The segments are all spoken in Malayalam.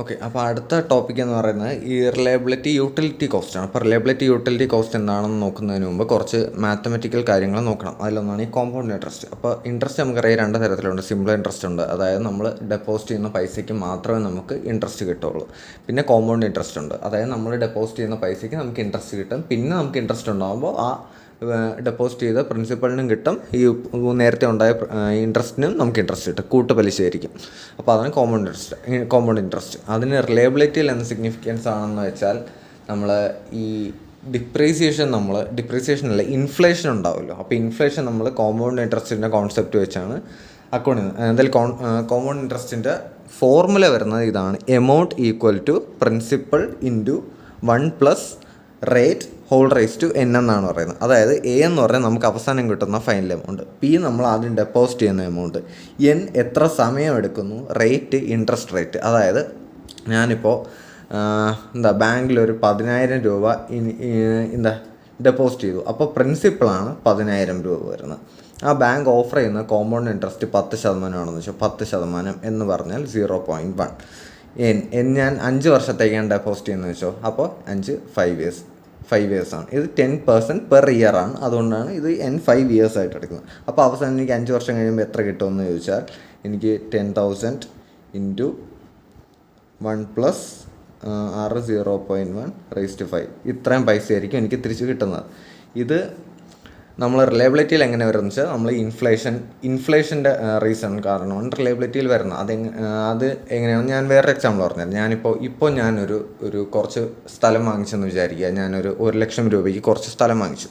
ഓക്കെ, അപ്പോൾ അടുത്ത ടോപ്പിക് എന്ന് പറയുന്നത് ഈ റിലയബിലിറ്റി യൂട്ടിലിറ്റി കോസ്റ്റാണ്. അപ്പോൾ റിലയബിലിറ്റി യൂട്ടിലിറ്റി കോസ്റ്റ് എന്താണെന്ന് നോക്കുന്നതിന് മുമ്പ് കുറച്ച് മാത്തമെറ്റിക്കൽ കാര്യങ്ങൾ നോക്കണം. അതിലൊന്നാണ് ഈ കോമ്പൗണ്ട് ഇൻട്രസ്റ്റ്. അപ്പോൾ ഇൻട്രസ്റ്റ് നമുക്കറിയാം രണ്ട് തരത്തിലുണ്ട്. സിമ്പിൾ ഇൻട്രസ്റ്റ് ഉണ്ട്, അതായത് നമ്മൾ ഡെപ്പോസിറ്റ് ചെയ്യുന്ന പൈസയ്ക്ക് മാത്രമേ നമുക്ക് ഇൻട്രസ്റ്റ് കിട്ടുള്ളൂ. പിന്നെ കോമ്പൗണ്ട് ഇൻട്രസ്റ്റ് ഉണ്ട്, അതായത് നമ്മൾ ഡെപ്പോസിറ്റ് ചെയ്യുന്ന പൈസയ്ക്ക് നമുക്ക് ഇൻട്രസ്റ്റ് കിട്ടും. പിന്നെ നമുക്ക് ഇൻട്രസ്റ്റ് ഉണ്ടാകുമ്പോൾ ആ ഡെപ്പോസിറ്റ് ചെയ്ത പ്രിൻസിപ്പളിനും കിട്ടും, ഈ നേരത്തെ ഉണ്ടായ ഇൻട്രസ്റ്റിനും നമുക്ക് ഇൻട്രസ്റ്റ് കിട്ടും, കൂട്ടുപലിശയായിരിക്കും. അപ്പോൾ അതാണ് കോമ്പൗണ്ട് ഇൻട്രസ്റ്റ്. അതിന് റിലയബിലിറ്റിയിൽ എന്ത് സിഗ്നിഫിക്കൻസ് ആണെന്ന് വെച്ചാൽ നമ്മൾ ഈ ഡിപ്രീസിയേഷൻ അല്ല, ഇൻഫ്ലേഷൻ ഉണ്ടാവുമല്ലോ. അപ്പോൾ ഇൻഫ്ലേഷൻ നമ്മൾ കോമ്പൗണ്ട് ഇൻട്രസ്റ്റിൻ്റെ കോൺസെപ്റ്റ് വെച്ചാണ് അക്കൗണ്ട് ചെയ്യുന്നത്. എന്തായാലും കോമ്പൗണ്ട് ഇൻട്രസ്റ്റിൻ്റെ ഫോർമുല വരുന്നത് ഇതാണ്: amount equal to principal into 1 + rate whole raise to n എന്നാണ് പറയുന്നത്. അതായത് എ എന്ന് പറഞ്ഞാൽ നമുക്ക് അവസാനം കിട്ടുന്ന ഫൈനൽ എമൗണ്ട്, പി നമ്മൾ ആദ്യം ഡെപ്പോസിറ്റ് ചെയ്യുന്ന എമൗണ്ട്, എൻ എത്ര സമയം എടുക്കുന്നു, റേറ്റ് ഇൻട്രസ്റ്റ് റേറ്റ്. അതായത് ഞാനിപ്പോൾ ബാങ്കിലൊരു 10,000 രൂപ ഡെപ്പോസിറ്റ് ചെയ്തു. അപ്പോൾ പ്രിൻസിപ്പളാണ് 10,000 രൂപ വരുന്നത്. ആ ബാങ്ക് ഓഫർ ചെയ്യുന്ന കോമ്പൗണ്ട് ഇൻട്രസ്റ്റ് 10% ആണെന്ന് വെച്ചാൽ 10% എന്ന് പറഞ്ഞാൽ 0.1. ഞാൻ 5 വർഷത്തേക്കാണ് ഡെപ്പോസിറ്റ് ചെയ്യുന്നത് വെച്ചോ. അപ്പോൾ 5 ഇയേഴ്സാണ്. ഇത് 10% പെർ ഇയർ ആണ്, അതുകൊണ്ടാണ് ഇത് 5 ഇയേഴ്സ് ആയിട്ട് എടുക്കുന്നത്. അപ്പോൾ അവസാനം എനിക്ക് 5 വർഷം കഴിയുമ്പോൾ എത്ര കിട്ടുമെന്ന് ചോദിച്ചാൽ എനിക്ക് 10,000 ഇൻറ്റു 1 + 0.1 റൈസ് ടു 5 ഇത്രയും പൈസയായിരിക്കും എനിക്ക് തിരിച്ച് കിട്ടുന്നത്. ഇത് നമ്മൾ റിലയബിലിറ്റിയിൽ എങ്ങനെ വരുന്നത് വെച്ചാൽ നമ്മൾ ഇൻഫ്ലേഷൻ്റെ റീസൺ കാരണമാണ് റിലയബിലിറ്റിയിൽ വരുന്നത്. അത് എങ്ങനെയാണ് ഞാൻ വേറൊരു എക്സാമ്പിൾ പറഞ്ഞുതരാം. ഇപ്പോൾ ഞാനൊരു കുറച്ച് സ്ഥലം വാങ്ങിച്ചെന്ന് വിചാരിക്കുക. ഞാനൊരു 1,00,000 രൂപയ്ക്ക് കുറച്ച് സ്ഥലം വാങ്ങിച്ചു.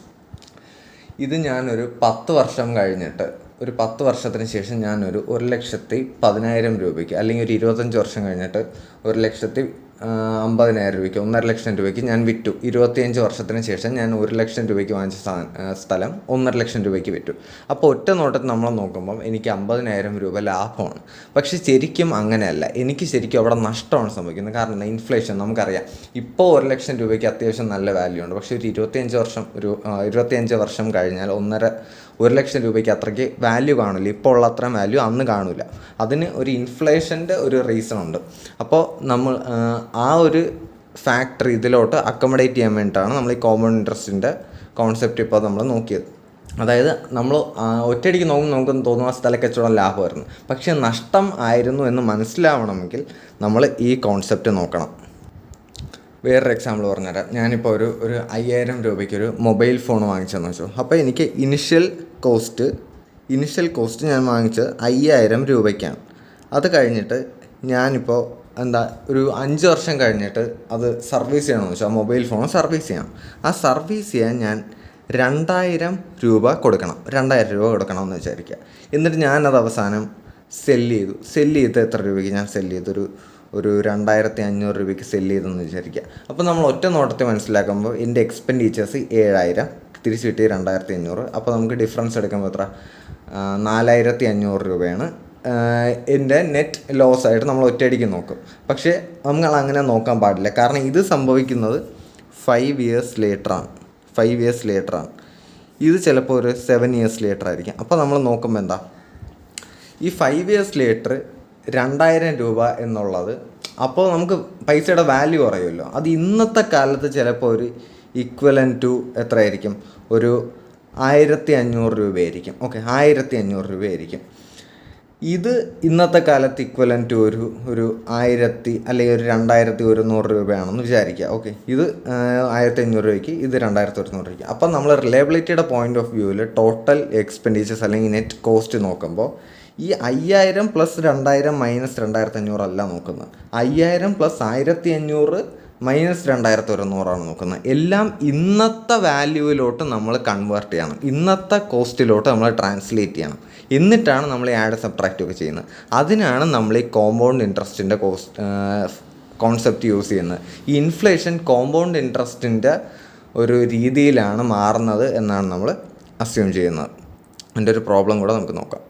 ഇത് ഞാനൊരു 10 വർഷം കഴിഞ്ഞിട്ട്, ഒരു 10 വർഷത്തിന് ശേഷം ഞാനൊരു 1,10,000 രൂപയ്ക്ക്, അല്ലെങ്കിൽ ഒരു 25 വർഷം കഴിഞ്ഞിട്ട് 1,50,000 രൂപയ്ക്ക്, 1,50,000 രൂപയ്ക്ക് ഞാൻ വിറ്റു. 25 വർഷത്തിന് ശേഷം ഞാൻ 1,00,000 രൂപയ്ക്ക് വാങ്ങിച്ച സ്ഥലം 1,50,000 രൂപയ്ക്ക് വിറ്റു. അപ്പോൾ ഒറ്റ നോട്ടത്തിൽ നമ്മൾ നോക്കുമ്പം എനിക്ക് 50,000 രൂപ ലാഭമാണ്. പക്ഷേ ശരിക്കും അങ്ങനെയല്ല, എനിക്ക് ശരിക്കും അവിടെ നഷ്ടമാണ് സംഭവിക്കുന്നത്. കാരണം ഇൻഫ്ലേഷൻ നമുക്കറിയാം. ഇപ്പോൾ 1,00,000 രൂപയ്ക്ക് അത്യാവശ്യം നല്ല വാല്യൂ ഉണ്ട്. പക്ഷേ ഒരു 25 വർഷം കഴിഞ്ഞാൽ 1,00,000 രൂപയ്ക്ക് അത്രയ്ക്ക് വാല്യൂ കാണില്ല. ഇപ്പോൾ ഉള്ള അത്രയും വാല്യൂ അന്ന് കാണില്ല. അതിന് ഒരു ഇൻഫ്ലേഷൻ്റെ ഒരു റീസൺ ഉണ്ട്. അപ്പോൾ നമ്മൾ ആ ഒരു ഫാക്ടർ ഇതിലോട്ട് അക്കോമഡേറ്റ് ചെയ്യാൻ വേണ്ടിയിട്ടാണ് നമ്മൾ ഈ കോമ്പൗണ്ട് ഇൻട്രസ്റ്റിൻ്റെ കോൺസെപ്റ്റ് ഇപ്പോൾ നമ്മൾ നോക്കിയത്. അതായത് നമ്മൾ ഒറ്റയടിക്ക് നമുക്ക് തോന്നും ആ സ്ഥലക്കച്ചവടം ലാഭമായിരുന്നു. പക്ഷേ നഷ്ടം ആയിരുന്നു എന്ന് മനസ്സിലാവണമെങ്കിൽ നമ്മൾ ഈ കോൺസെപ്റ്റ് നോക്കണം. വേറൊരു എക്സാമ്പിൾ പറഞ്ഞുതരാം. ഞാനിപ്പോൾ ഒരു 5,000 രൂപയ്ക്കൊരു മൊബൈൽ ഫോൺ വാങ്ങിച്ചെന്ന് വെച്ചു. അപ്പോൾ എനിക്ക് ഇനിഷ്യൽ കോസ്റ്റ് ഞാൻ വാങ്ങിച്ചത് 5,000 രൂപയ്ക്കാണ്. അത് കഴിഞ്ഞിട്ട് ഞാനിപ്പോൾ ഒരു 5 വർഷം കഴിഞ്ഞിട്ട് അത് സർവീസ് ചെയ്യണമെന്ന് വെച്ചാൽ മൊബൈൽ ഫോൺ സർവീസ് ചെയ്യണം. ആ സർവീസ് ചെയ്യാൻ ഞാൻ 2,000 രൂപ കൊടുക്കണമെന്ന് വിചാരിക്കുക. എന്നിട്ട് ഞാനത് അവസാനം സെല്ല് ചെയ്ത് എത്ര രൂപയ്ക്ക് ഞാൻ സെല്ല് ചെയ്തു? ഒരു 2,500 രൂപയ്ക്ക് സെല്ല് ചെയ്തെന്ന് വിചാരിക്കുക. അപ്പോൾ നമ്മൾ ഒറ്റ നോട്ടത്തിൽ മനസ്സിലാക്കുമ്പോൾ എൻ്റെ എക്സ്പെൻഡിച്ചേഴ്സ് 7,000, തിരിച്ച് കിട്ടി 2,500. അപ്പോൾ നമുക്ക് ഡിഫറൻസ് എടുക്കുമ്പോൾ എത്ര? 4,500 രൂപയാണ് എൻ്റെ നെറ്റ് ലോസ് ആയിട്ട് നമ്മൾ ഒറ്റയടിക്ക് നോക്കും. പക്ഷേ നമ്മൾ അങ്ങനെ നോക്കാൻ പാടില്ല. കാരണം ഇത് സംഭവിക്കുന്നത് 5 ഇയേഴ്സ് ലേറ്ററാണ്. ഇത് ചിലപ്പോൾ ഒരു 7 ഇയേഴ്സ് ലേറ്റർ ആയിരിക്കും. അപ്പോൾ നമ്മൾ നോക്കുമ്പോൾ എന്താ, ഈ 5 ഇയേഴ്സ് ലേറ്റർ 2,000 രൂപ എന്നുള്ളത്, അപ്പോൾ നമുക്ക് പൈസയുടെ വാല്യൂ കുറയുമല്ലോ. അത് ഇന്നത്തെ കാലത്ത് ചിലപ്പോൾ ഒരു ഈക്വലൻ്റ് ടു എത്രയായിരിക്കും? ഒരു 1,500 രൂപയായിരിക്കും. ഓക്കെ, 1,500 രൂപയായിരിക്കും. ഇത് ഇന്നത്തെ കാലത്ത് ഈക്വലൻ്റ് ടു ഒരു 1,000 അല്ലെങ്കിൽ ഒരു 2,100 രൂപയാണെന്ന് വിചാരിക്കുക. ഓക്കെ, ഇത് 1,500 രൂപയ്ക്ക്, ഇത് 2,100 രൂപയ്ക്ക്. അപ്പം നമ്മൾ റിലയബിലിറ്റിയുടെ പോയിൻ്റ് ഓഫ് വ്യൂവിൽ ടോട്ടൽ എക്സ്പെൻഡിച്ചേഴ്സ് അല്ലെങ്കിൽ നെറ്റ് കോസ്റ്റ് നോക്കുമ്പോൾ ഈ 5,000 + 2,000 - 2,500 അല്ല നോക്കുന്നത്. 5,000 + 1,500 - 2,100 നോക്കുന്നത്. എല്ലാം ഇന്നത്തെ വാല്യൂവിലോട്ട് നമ്മൾ കൺവേർട്ട് ചെയ്യണം, ഇന്നത്തെ കോസ്റ്റിലോട്ട് നമ്മൾ ട്രാൻസ്ലേറ്റ് ചെയ്യണം. എന്നിട്ടാണ് നമ്മൾ ഈ ആഡ് സബ്ട്രാക്റ്റ് ഒക്കെ ചെയ്യുന്നത്. അതിനാണ് നമ്മൾ ഈ കോമ്പൗണ്ട് ഇൻട്രസ്റ്റിൻ്റെ കോൺസെപ്റ്റ് യൂസ് ചെയ്യുന്നത്. ഈ ഇൻഫ്ലേഷൻ കോമ്പൗണ്ട് ഇൻട്രസ്റ്റിൻ്റെ ഒരു രീതിയിലാണ് മാറുന്നത് എന്നാണ് നമ്മൾ അസ്യൂം ചെയ്യുന്നത്. അതിൻ്റെ ഒരു പ്രോബ്ലം കൂടെ നമുക്ക് നോക്കാം.